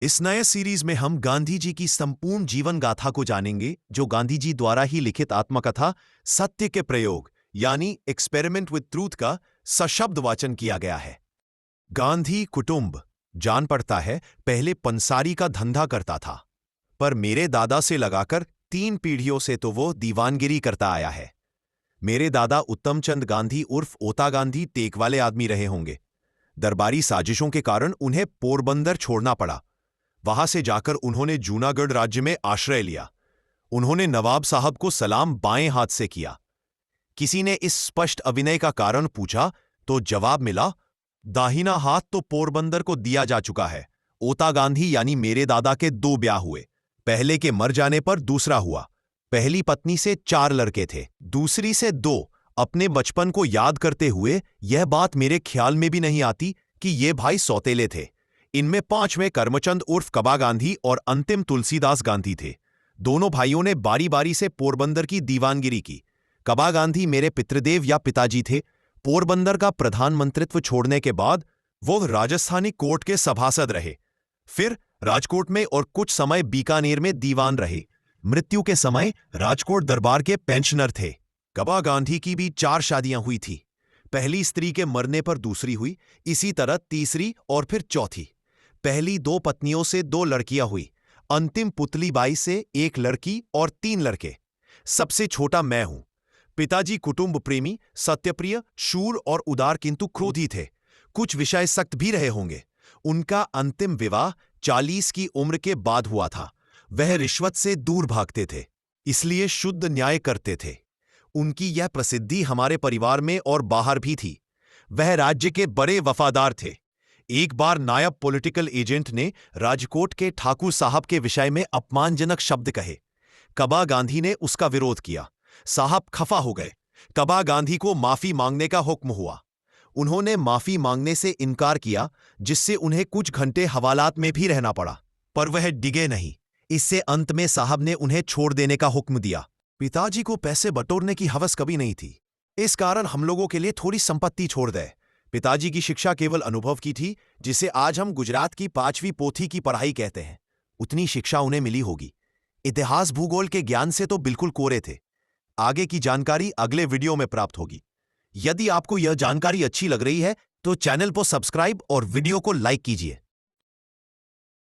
इस नए सीरीज में हम गांधी जी की संपूर्ण जीवन गाथा को जानेंगे, जो गांधी जी द्वारा ही लिखित आत्मकथा सत्य के प्रयोग यानी एक्सपेरिमेंट विद ट्रूथ का सशब्द वाचन किया गया है। गांधी कुटुंब जान पड़ता है पहले पंसारी का धंधा करता था, पर मेरे दादा से लगाकर 3 पीढ़ियों से तो वो दीवानगिरी करता आया है। मेरे दादा उत्तमचंद गांधी उर्फ ओता गांधी टेक वाले आदमी रहे होंगे। दरबारी साजिशों के कारण उन्हें पोरबंदर छोड़ना पड़ा। वहां से जाकर उन्होंने जूनागढ़ राज्य में आश्रय लिया। उन्होंने नवाब साहब को सलाम बाएं हाथ से किया। किसी ने इस स्पष्ट अभिनय का कारण पूछा तो जवाब मिला, दाहिना हाथ तो पोरबंदर को दिया जा चुका है। ओता गांधी यानी मेरे दादा के 2 ब्याह हुए। पहले के मर जाने पर दूसरा हुआ। पहली पत्नी से 4 लड़के थे, दूसरी से 2। अपने बचपन को याद करते हुए यह बात मेरे ख्याल में भी नहीं आती कि ये भाई सौतेले थे। इनमें 5वें करमचंद उर्फ कबा गांधी और अंतिम तुलसीदास गांधी थे। दोनों भाइयों ने बारी बारी से पोरबंदर की दीवानगिरी की। कबा गांधी मेरे पितृदेव या पिताजी थे। पोरबंदर का प्रधानमंत्रित्व छोड़ने के बाद वो राजस्थानी कोर्ट के सभासद रहे, फिर राजकोट में और कुछ समय बीकानेर में दीवान रहे। मृत्यु के समय राजकोट दरबार के पेंशनर थे। कबा गांधी की भी 4 शादियां हुई थी। पहली स्त्री के मरने पर दूसरी हुई, इसी तरह तीसरी और फिर चौथी। पहली 2 पत्नियों से 2 लड़कियां हुई। अंतिम पुतली बाई से 1 लड़की और 3 लड़के। सबसे छोटा मैं हूं। पिताजी कुटुंब प्रेमी, सत्यप्रिय, शूर और उदार किंतु क्रोधी थे। कुछ विषय सख्त भी रहे होंगे। उनका अंतिम विवाह 40 की उम्र के बाद हुआ था। वह रिश्वत से दूर भागते थे, इसलिए शुद्ध न्याय करते थे। उनकी यह प्रसिद्धि हमारे परिवार में और बाहर भी थी। वह राज्य के बड़े वफादार थे। एक बार नायब पॉलिटिकल एजेंट ने राजकोट के ठाकुर साहब के विषय में अपमानजनक शब्द कहे। कबा गांधी ने उसका विरोध किया। साहब खफा हो गए। कबा गांधी को माफी मांगने का हुक्म हुआ। उन्होंने माफी मांगने से इनकार किया, जिससे उन्हें कुछ घंटे हवालात में भी रहना पड़ा, पर वह डिगे नहीं। इससे अंत में साहब ने उन्हें छोड़ देने का हुक्म दिया। पिताजी को पैसे बटोरने की हवस कभी नहीं थी। इस कारण हम लोगों के लिए थोड़ी संपत्ति छोड़ दे। पिताजी की शिक्षा केवल अनुभव की थी, जिसे आज हम गुजरात की 5वीं पोथी की पढ़ाई कहते हैं। उतनी शिक्षा उन्हें मिली होगी। इतिहास भूगोल के ज्ञान से तो बिल्कुल कोरे थे। आगे की जानकारी अगले वीडियो में प्राप्त होगी। यदि आपको यह जानकारी अच्छी लग रही है तो चैनल को सब्सक्राइब और वीडियो को लाइक कीजिए।